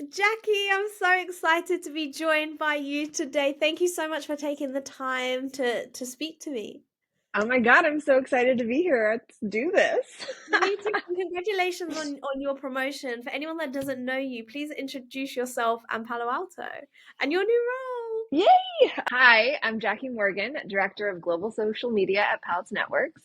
Jacqui, I'm so excited to be joined by you today. Thank you so much for taking the time to speak to me. Oh my God, I'm so excited to be here. Let's do this. Me too. And congratulations on your promotion. For anyone that doesn't know you, please introduce yourself and Palo Alto and your new role. Yay! Hi, I'm Jacqui Morgan, Director of Global Social Media at Palace Networks.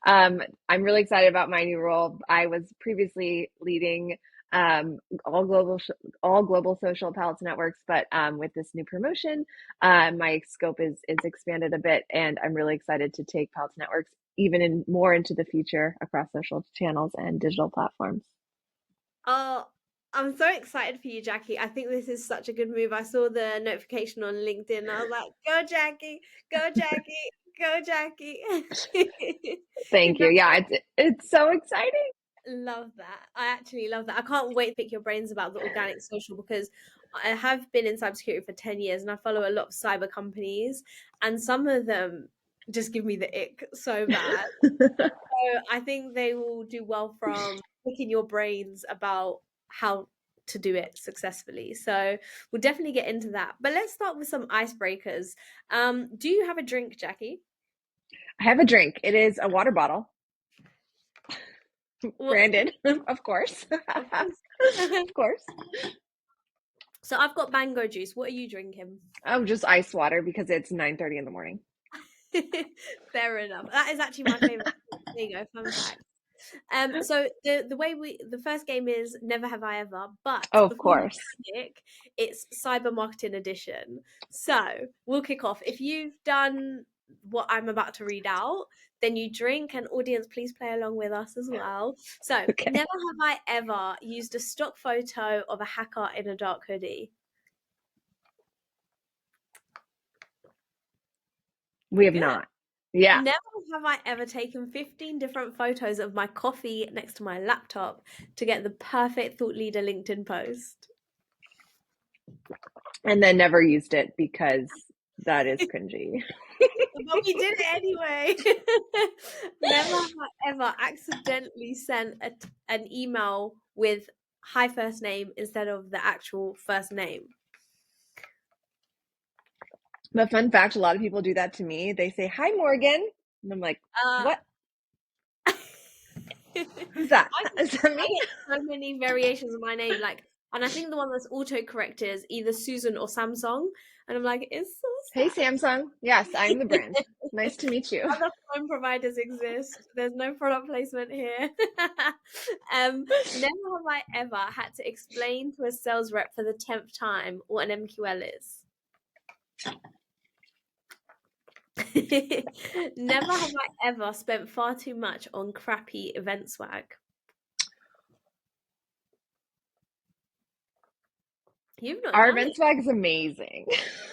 I'm really excited about my new role. I was previously leading um, all global all global social Palace Networks, but with this new promotion, my scope is expanded a bit, and I'm really excited to take Palace Networks more into the future across social channels and digital platforms. Oh, I'm so excited for you, Jacqui. I think this is such a good move. I saw the notification on LinkedIn. And I was like, go, Jacqui, go, Jacqui, go, Jacqui. Thank you. Yeah, it's so exciting. Love that. I actually love that. I can't wait to pick your brains about the organic social because I have been in cybersecurity for 10 years and I follow a lot of cyber companies, and some of them just give me the ick so bad. So I think they will do well from picking your brains about how to do it successfully. So we'll definitely get into that. But let's start with some icebreakers. Do you have a drink, Jacqui? I have a drink. It is a water bottle, What's branded, of course. of course. Of course. So I've got mango juice. What are you drinking? Oh, just ice water because it's 9:30 in the morning. Fair enough. That is actually my favorite. There you go, fun fact. So the way the first game is Never Have I Ever, but Oh, the of full course. mechanic, it's Cyber Marketing Edition. So we'll kick off. If you've done what I'm about to read out, then you drink, and audience, please play along with us as well. So Okay. never have I ever used a stock photo of a hacker in a dark hoodie. We have Good. not. Yeah. Never have I ever taken 15 different photos of my coffee next to my laptop to get the perfect thought leader LinkedIn post. And then never used it because that is cringy. But we did it anyway. Never have I ever accidentally sent an email with hi first name instead of the actual first name. But fun fact, a lot of people do that to me. They say, "Hi, Morgan." And I'm like, Uh, "What? I Who's that? get, Is that me?" I get so many variations of my name, and I think the one that's autocorrected is either Susan or Samsung, and I'm like, it's Hey, so Samsung. Yes, I'm the sad. brand. Nice to meet you. Other phone providers exist. There's no product placement here. Never have I ever had to explain to a sales rep for the 10th time what an MQL is. Never have I ever spent far too much on crappy event swag. You've not Our done event it. swag is amazing.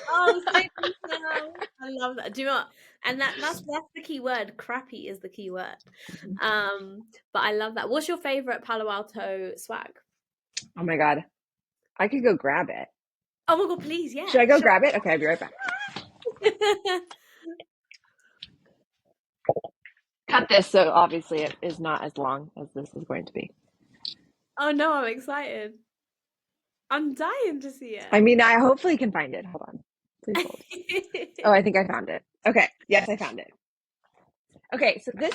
Oh, same now. I love that. Do not, and that's the key word. Crappy is the key word. But I love that. What's your favorite Palo Alto swag? Oh my God. I could go grab it. Oh my god, please, Should yeah. I go grab it? Okay, I'll be right back. Cut this so obviously it is not as long as this is going to be. Oh no, I'm excited. I'm dying to see I it. mean, I hopefully can find it. Hold on. Please hold. Oh, I think I found it. Okay. Yes, I found it. Okay, so this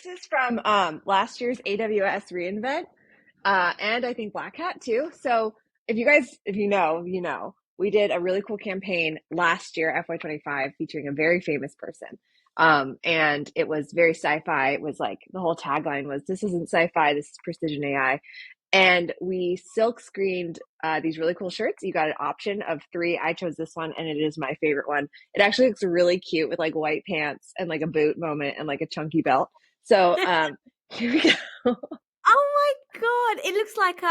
is from last year's AWS reInvent, and I think Black Hat too. So if you know, you know, we did a really cool campaign last year, FY25, featuring a very famous person. And it was very sci-fi. It was like the whole tagline was, "This isn't sci-fi, this is precision AI." And we silk screened these really cool shirts. You got an option of three. I chose this one, and it is my favorite one. It actually looks really cute with like white pants and like a boot moment and like a chunky belt. So here we go. Oh my god, it looks like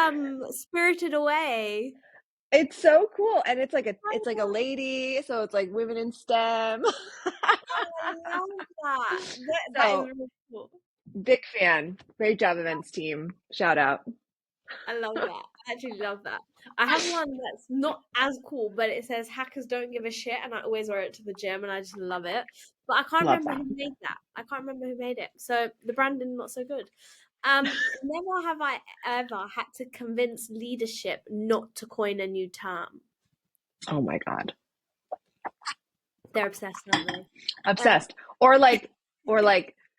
Spirited Away. It's so cool, and I it's like a love, lady, so it's like women in STEM. I love that. That is So really cool. big fan. Great job, events team. Shout out. I love that. I actually love that. I have one that's not as cool, but it says hackers don't give a shit, and I always wear it to the gym, and I just love it. But I can't Love remember that. who made that. I can't remember who made it. So the branding not so good. Never have I ever had to convince leadership not to coin a new term. Oh my God. They're obsessed, aren't they? Um, Obsessed. Or like,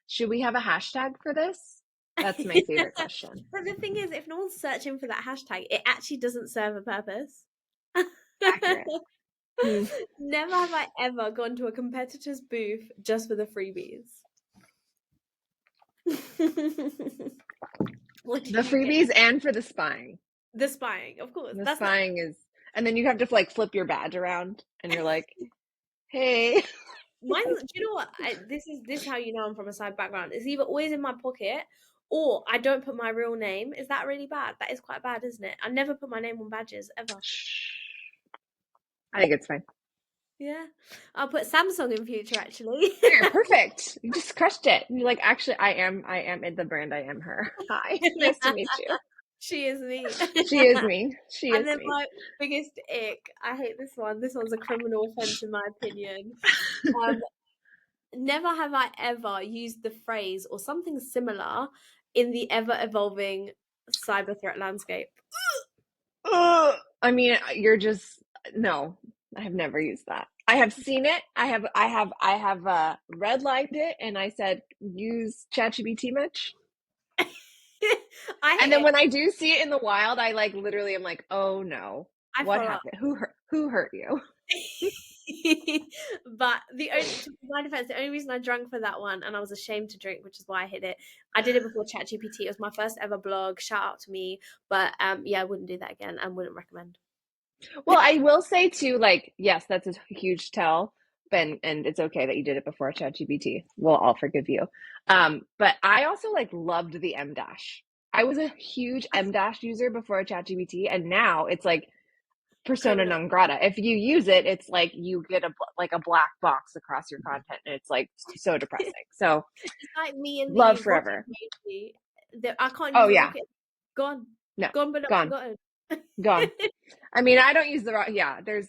should we have a hashtag for this? That's my favorite question. but the thing is, if no one's searching for that hashtag, it actually doesn't serve a purpose. Accurate. Hmm. Never have I ever gone to a competitor's booth just for the freebies. What The did you get? freebies and for the spying. The spying, of course. The That's not. spying is, and then you have to like flip your badge around and you're like, hey. Mine's. Do you know what? This is how you know I'm from a side background. It's either always in my pocket, or I don't put my real name. Is that really bad? That is quite bad, isn't it? I never put my name on badges ever. I think it's fine. Yeah, I'll put Samsung in future. Actually, There, perfect. You just crushed it. You're like, actually, I am in the brand. I am her. Hi, nice to meet you. she is me. She is me. She And is then me. my biggest ick. I hate this one. This one's a criminal offense in my opinion. Um, Never have I ever used the phrase or something similar in the ever evolving cyber threat landscape. Ugh. I mean, you're just no. I have never used that. I have seen it. I have redlined it, and I said use ChatGPT much. I And hate then it. when I do see it in the wild, I like literally am like, oh no, I what follow up. happened? Who hurt you? But to my defense, the only reason I drank for that one, and I was ashamed to drink, which is why I hid it. I did it before ChatGPT. It was my first ever blog. Shout out to me. But yeah, I wouldn't do that again and wouldn't recommend. Well, I will say too, like, yes, that's a huge tell, and it's okay that you did it before ChatGPT. We'll all forgive you. But I also like loved the M dash. I was a huge M dash user before ChatGPT, and now it's like persona Criminal. non grata. If you use it, it's like you get like a black box across your content, and it's like so depressing. So It's like me and love the rocket forever. emoji. I can't Oh use the yeah, rocket. Gone. no, Gone but not gone, forgotten. gone. I mean, I don't use the yeah. There's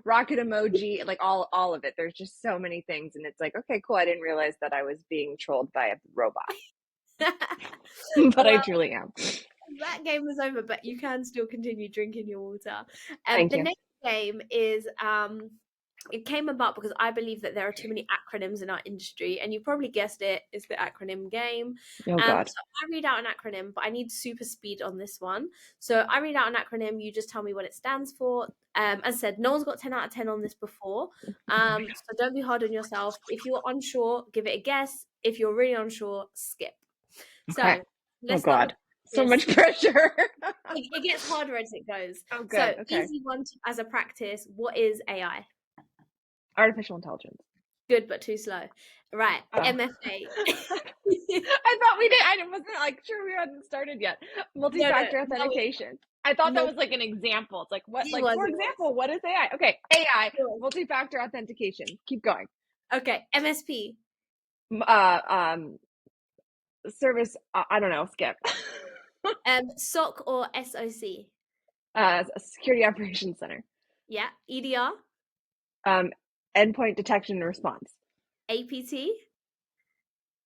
rocket emoji, like all of it. There's just so many things, and it's like, okay, cool. I didn't realize that I was being trolled by a robot, but I Well, truly am. that game is over, but you can still continue drinking your water. Thank The you. next game is it came about because I believe that there are too many acronyms in our industry, and you probably guessed it, it's the acronym game. Oh So God. I read out an acronym, but I need super speed on this one. So I read out an acronym, you just tell me what it stands for. As I said, no one's got 10 out of 10 on this before. So don't be hard on yourself. If you're unsure, give it a guess. If you're really unsure, skip. Okay. So Oh let's start with God. So this. much pressure. It gets harder as it goes. Oh, So good. Okay. easy one as a practice. What is AI? Artificial intelligence. Good, but too slow. Right. Oh. MFA. I thought we did. I wasn't like sure we hadn't started yet. No, no. Multi-factor Now we authentication. I thought that no. was like an example. It's like what, It like was. for It was. example, what is AI? Okay, AI, It was. multi-factor authentication. Keep going. Okay. MSP. M- Uh, um, service. I don't know. Skip. SOC or SOC. Security Operations Center. Yeah. EDR. Um, endpoint detection and response. APT.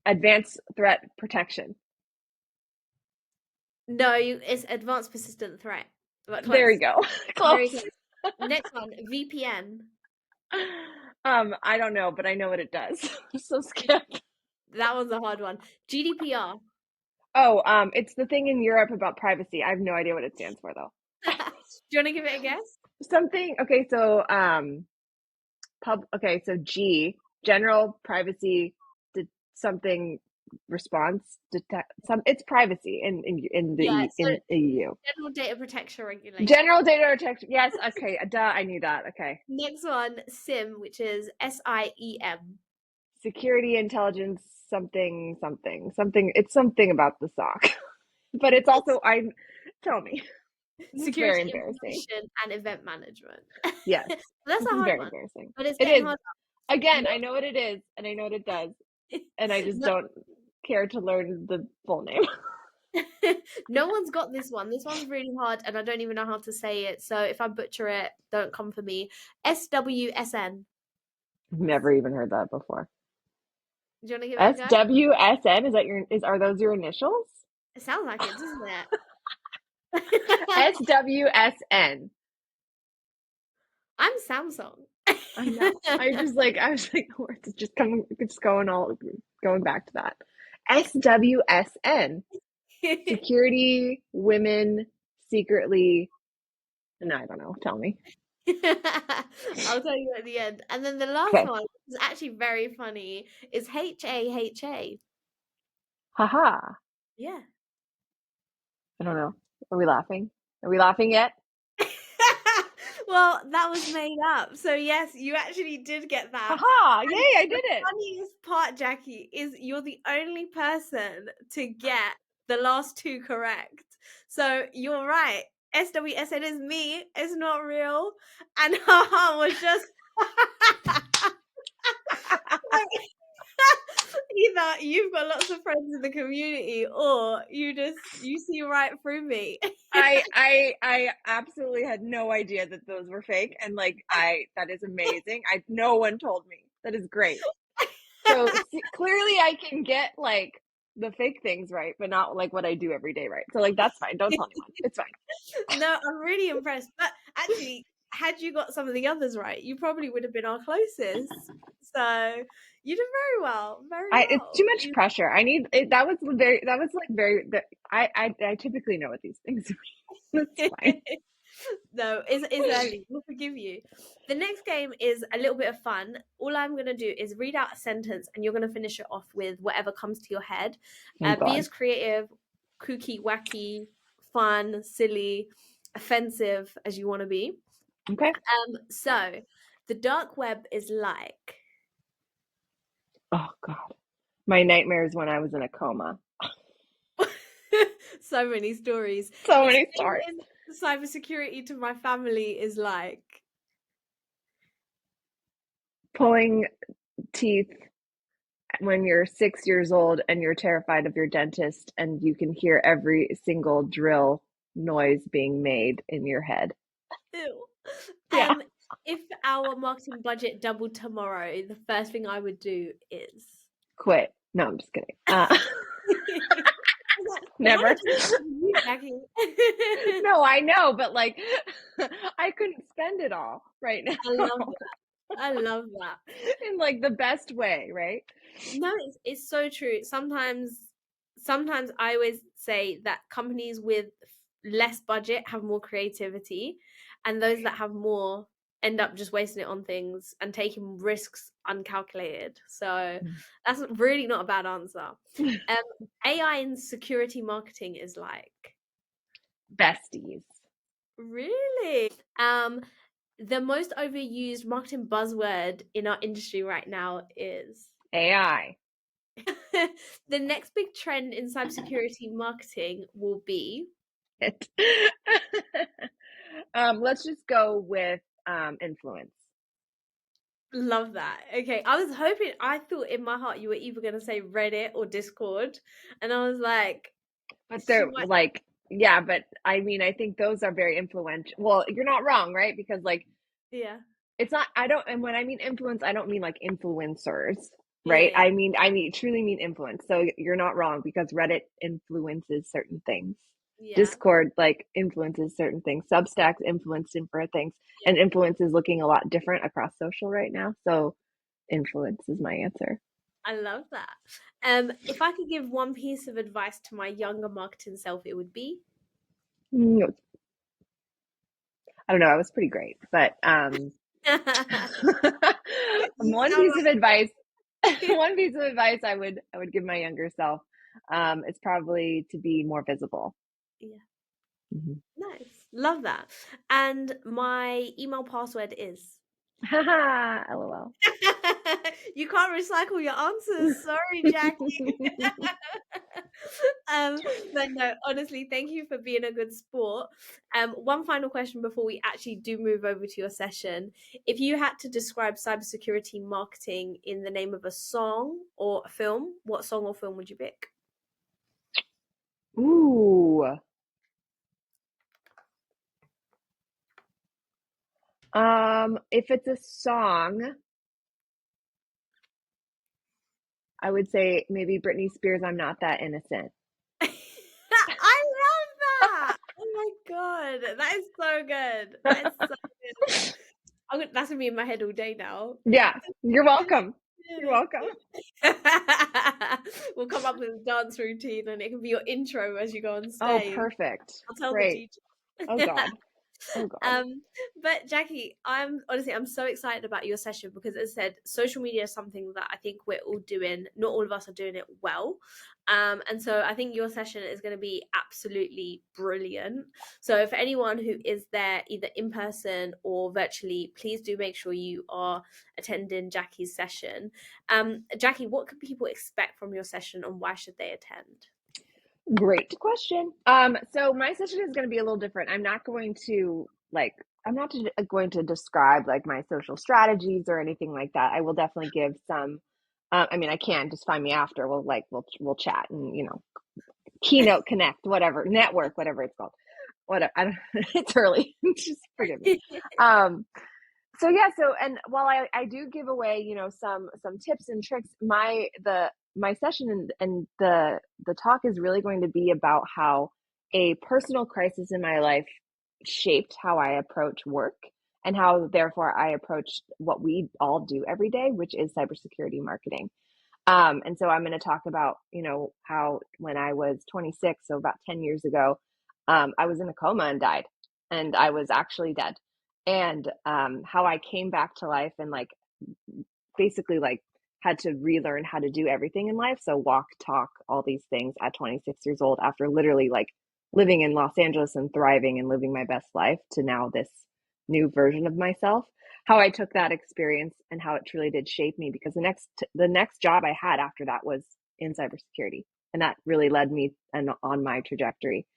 Advanced threat protection. No, it's advanced persistent threat. But There we close. go. Very Close. close. Next one. VPN. I don't know, but I know what it does. So skip. That one's a hard one. GDPR. Oh, it's the thing in Europe about privacy. I have no idea what it stands for though. Do you want to give it a guess? Something. Okay, so Okay, so G, general privacy, something response detect. Some it's privacy in the Yeah. So in EU. General Data Protection Regulation. General data protection. Yes. Okay. Duh. I knew that. Okay. Next one, SIM, which is SIEM. Security intelligence. Something. It's something about the sock, but it's also I. Tell me. This is very Security embarrassing. Information and Event Management. Yes, That's this a is hard very one, embarrassing. but it's It getting is. harder. Again, No, I know what it is, and I know what it does, and I just no, don't care to learn the full name. no one's got this one. This one's really hard, and I don't even know how to say it. So if I butcher it, don't come for me. SWSN. Never even heard that before. Do you want to give it a go? SWSN, is that are those your initials? It sounds like it, doesn't it? SWSN. I'm Samsung. I know. I was like, it's just coming, it's going back to that. SWSN. Security, women, secretly, no, I don't know. Tell me. I'll tell you at the end. And then the last Okay. one is actually very funny, is HAHA. Haha. Yeah. I don't know. Are we laughing? Are we laughing yet? Well, that was made up. So yes, you actually did get that. Haha. And Yay, I the did it. funniest part, Jacqui, is you're the only person to get the last two correct. So you're right. SWSN is me. It's not real. And haha was just either you've got lots of friends in the community or you see right through me. I absolutely had no idea that those were fake, and that is amazing. No one told me. That is great. So clearly I can get like the fake things right, but not like what I do every day right. So like that's fine. Don't tell anyone. It's fine. No, I'm really impressed. But actually, had you got some of the others right, you probably would have been our closest. So you did very well, very It's too well. much pressure. I need it. That was like very I typically know what these things mean. That's fine. No, it's early. We'll forgive you. The next game is a little bit of fun. All I'm going to do is read out a sentence and you're going to finish it off with whatever comes to your head. Oh Be God. as creative, kooky, wacky, fun, silly, offensive as you want to be. Okay. So the dark web is like. Oh God. My nightmares when I was in a coma. So many stories. So many stories. Explaining cybersecurity to my family is like. Pulling teeth when you're 6 years old and you're terrified of your dentist and you can hear every single drill noise being made in your head. Ew. Yeah. If our marketing budget doubled tomorrow, the first thing I would do is. Quit. No, I'm just kidding. Was that a Never. joke to you, Jacqui? No, I know, but like I couldn't spend it all right I love now that. I love that. in like the best way, right? No, it's so true. Sometimes I always say that companies with less budget have more creativity, and those that have more end up just wasting it on things and taking risks uncalculated. So that's really not a bad answer. AI in security marketing is like. Besties. Really? The most overused marketing buzzword in our industry right now is. AI. The next big trend in cybersecurity marketing will be. It. Let's just go with influence. Love that. Okay, I thought in my heart you were either going to say Reddit or Discord, and I was like, But she they're might. like, yeah, but I mean, I think those are very influential. Well, you're not wrong, right? Because like Yeah, it's not, I don't, and when I mean influence, I don't mean like influencers, yeah, right? yeah, I mean, truly mean influence. So you're not wrong because Reddit influences certain things. yeah, Discord like influences certain things. Substacks influenced different things, yeah. and influence is looking a lot different across social right now. So influence is my answer. I love that. If I could give one piece of advice to my younger marketing self, it would be. Mm, I don't know. I was pretty great, but You one sound piece of advice, like. one piece of advice I would give my younger self, is probably to be more visible. Yeah. Mhm. Nice. Love that. And my email password is. Haha, LOL. You can't recycle your answers. Sorry, Jacqui. But no, honestly, thank you for being a good sport. One final question before we actually do move over to your session. If you had to describe cybersecurity marketing in the name of a song or a film, what song or film would you pick? Ooh. If it's a song, I would say maybe Britney Spears, I'm Not That Innocent. God, that is so good. That is so good. That's gonna be in my head all day now. Yeah, you're welcome. You're welcome. We'll come up with a dance routine and it can be your intro as you go on Oh, stage. perfect. I'll tell the Great. teacher. Oh God. Oh God. Um, but Jacqui, I'm so excited about your session because as I said, social media is something that I think we're all doing. Not all of us are doing it well. And so I think your session is going to be absolutely brilliant. So for anyone who is there either in person or virtually, please do make sure you are attending Jacqui's session. Jacqui, what can people expect from your session and why should they attend? Great question. So my session is going to be a little different. I'm not going to describe like my social strategies or anything like that. I will definitely give some. I mean, I can just find me after. We'll chat and keynote, connect, whatever, network, whatever it's called. Whatever. I don't. It's early. Just forgive me. Um, so yeah, and while I do give away, some tips and tricks, my session and the talk is really going to be about how a personal crisis in my life shaped how I approach work and how therefore I approach what we all do every day, which is cybersecurity marketing. And so I'm going to talk about, how when I was 26, so about 10 years ago, I was in a coma and died, and I was actually dead. And how I came back to life and like basically like had to relearn how to do everything in life. So walk, talk, all these things at 26 years old after literally like living in Los Angeles and thriving and living my best life to now this new version of myself. How I took that experience and how it truly did shape me because the next job I had after that was in cybersecurity, and that really led me on my trajectory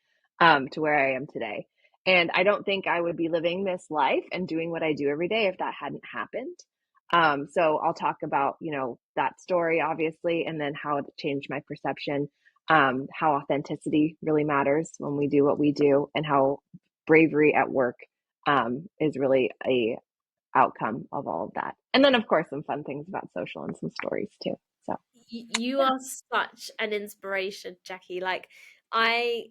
to where I am today. And I don't think I would be living this life and doing what I do every day if that hadn't happened. So I'll talk about, that story, obviously, and then how it changed my perception, how authenticity really matters when we do what we do, and how bravery at work is really a outcome of all of that. And then, of course, some fun things about social and some stories too. So, You yeah. are such an inspiration, Jacqui. Like I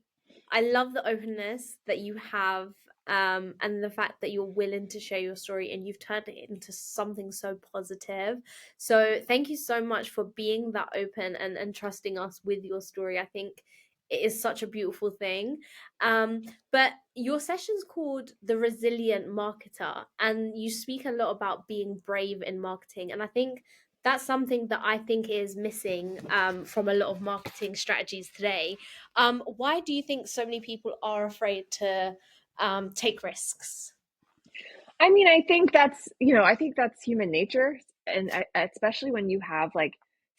I love the openness that you have, and the fact that you're willing to share your story and you've turned it into something so positive. So thank you so much for being that open and trusting us with your story. I think it is such a beautiful thing. But your session's called The Resilient Marketer, and you speak a lot about being brave in marketing. And I think that's something that I think is missing from a lot of marketing strategies today. Why do you think so many people are afraid to take risks? I mean, I think that's human nature, and especially when you have like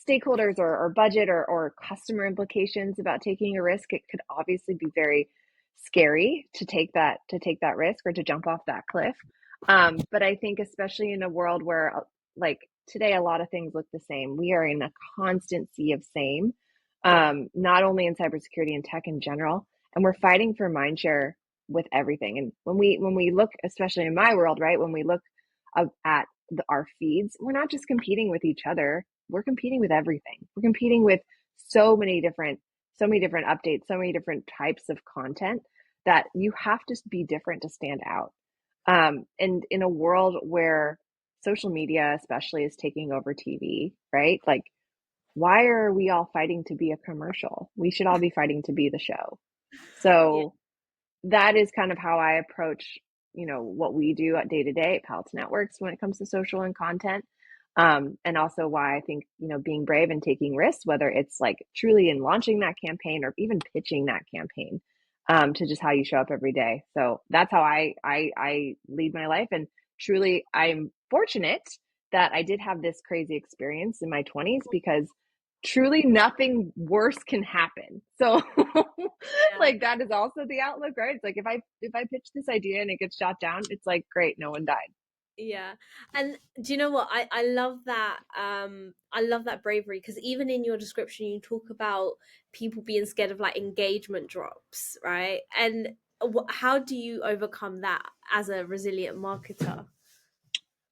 stakeholders or budget or customer implications about taking a risk, it could obviously be very scary to take that risk or to jump off that cliff. But I think especially in a world where like today a lot of things look the same, we are in a constant sea of same, not only in cybersecurity and tech in general, and we're fighting for mindshare with everything. And when we look, especially in my world, right, when we look at our feeds, we're not just competing with each other. We're competing with everything. We're competing with so many different, so many different updates, so many different types of content that you have to be different to stand out. And in a world where social media, especially, is taking over TV, right? Like, why are we all fighting to be a commercial? We should all be fighting to be the show. Yeah, So that is kind of how I approach, what we do at day to day at Palace Networks when it comes to social and content. And also why I think, being brave and taking risks, whether it's like truly in launching that campaign or even pitching that campaign, to just how you show up every day. So that's how I lead my life. And truly, I'm fortunate that I did have this crazy experience in my 20s because truly nothing worse can happen. So yeah, like that is also the outlook, right? It's like if I pitch this idea and it gets shot down, it's like great, no one died. yeah. And do you know what? I love that. I love that bravery because even in your description, you talk about people being scared of like engagement drops, right? And how do you overcome that as a resilient marketer?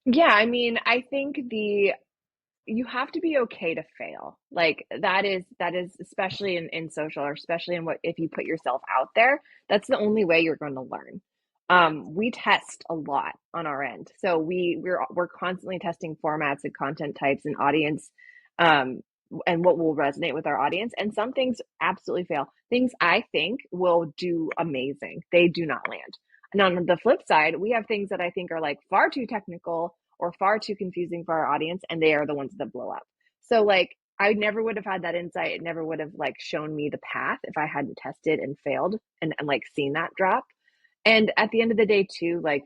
Yeah, I mean, I think you have to be okay to fail. Like that is especially in social, or especially in what if you put yourself out there, that's the only way you're going to learn. Yeah. We test a lot on our end. So we're constantly testing formats and content types and audience, um and what will resonate with our audience. And some things absolutely fail. Things I think will do amazing. They do not land. And on the flip side, we have things that I think are like far too technical or far too confusing for our audience, and they are the ones that blow up. So like I never would have had that insight. It never would have like shown me the path if I hadn't tested and failed and like seen that drop. And at the end of the day too, like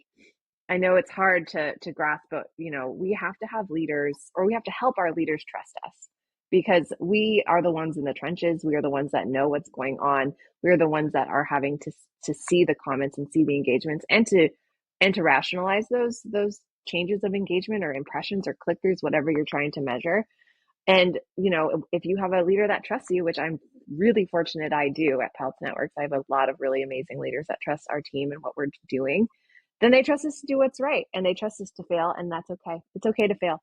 I know it's hard to grasp, but we have to have leaders, or we have to help our leaders trust us, because we are the ones in the trenches. We are the ones that know what's going on. We are the ones that are having to see the comments and see the engagements, and to rationalize those changes of engagement or impressions or click-throughs, whatever you're trying to measure. And if you have a leader that trusts you, which I'm really fortunate I do at Pelt Networks, I have a lot of really amazing leaders that trust our team and what we're doing. Then they trust us to do what's right, and they trust us to fail, and that's okay. It's okay to fail,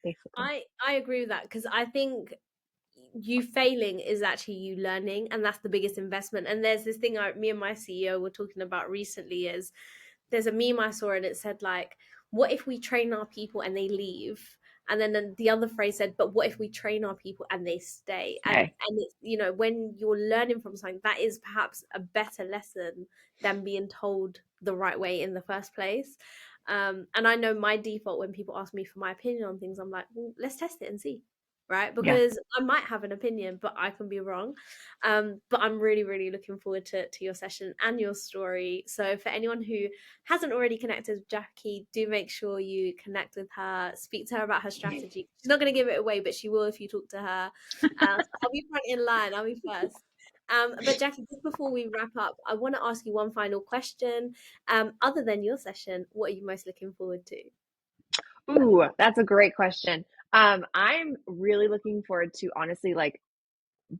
basically. I agree with that because I think you failing is actually you learning, and that's the biggest investment. And there's this thing me and my CEO were talking about recently is there's a meme I saw and it said like, what if we train our people and they leave? And then the other phrase said, but what if we train our people and they stay? Okay. And it's, when you're learning from something, that is perhaps a better lesson than being told the right way in the first place. And I know my default when people ask me for my opinion on things, I'm like, well, let's test it and see, right? Yeah. Because I might have an opinion, but I can be wrong. But I'm really, really looking forward to your session and your story. So for anyone who hasn't already connected with Jacqui, do make sure you connect with her, speak to her about her strategy. She's not going to give it away, but she will if you talk to her. So I'll be front in line. I'll be first. But Jacqui, just before we wrap up, I want to ask you one final question. Other than your session, what are you most looking forward to? Ooh, that's a great question. I'm really looking forward to, honestly, like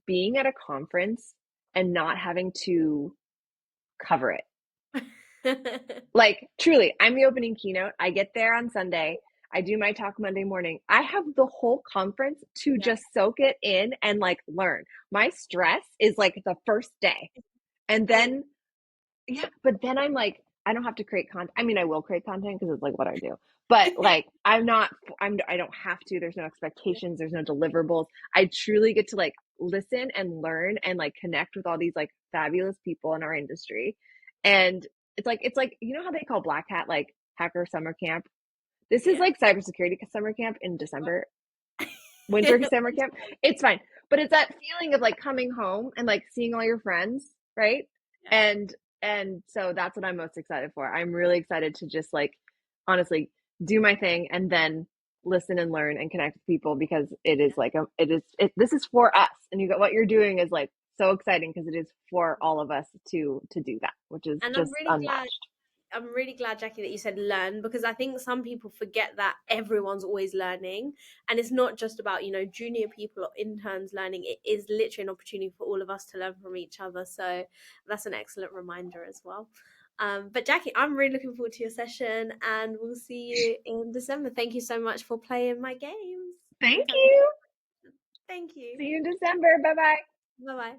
being at a conference and not having to cover it. Like, truly, I'm the opening keynote. I get there on Sunday. I do my talk Monday morning. I have the whole conference to Yeah. just soak it in and like learn. My stress is like the first day. And Same. then, yeah, but then I'm like, I don't have to create content. I mean, I will create content because it's like what I do. But like, I don't have to. There's no expectations, there's no deliverables. I truly get to like listen and learn and like connect with all these like fabulous people in our industry. And it's like how they call Black Hat like hacker summer camp. This is Yeah. like cybersecurity summer camp in December, winter summer camp. It's fine. But it's that feeling of like coming home and like seeing all your friends, right? Yeah. And so that's what I'm most excited for. I'm really excited to just like honestly do my thing and then listen and learn and connect with people, because it is like this is for us, and you got what you're doing is like so exciting because it is for all of us to do that, which is And just unmatched. I'm really glad, Jacqui, that you said learn, because I think some people forget that everyone's always learning. And it's not just about, junior people or interns learning. It is literally an opportunity for all of us to learn from each other. So that's an excellent reminder as well. But Jacqui, I'm really looking forward to your session and we'll see you in December. Thank you so much for playing my games. Thank Fantastic. you. Thank you. See you in December. Bye bye. Bye bye.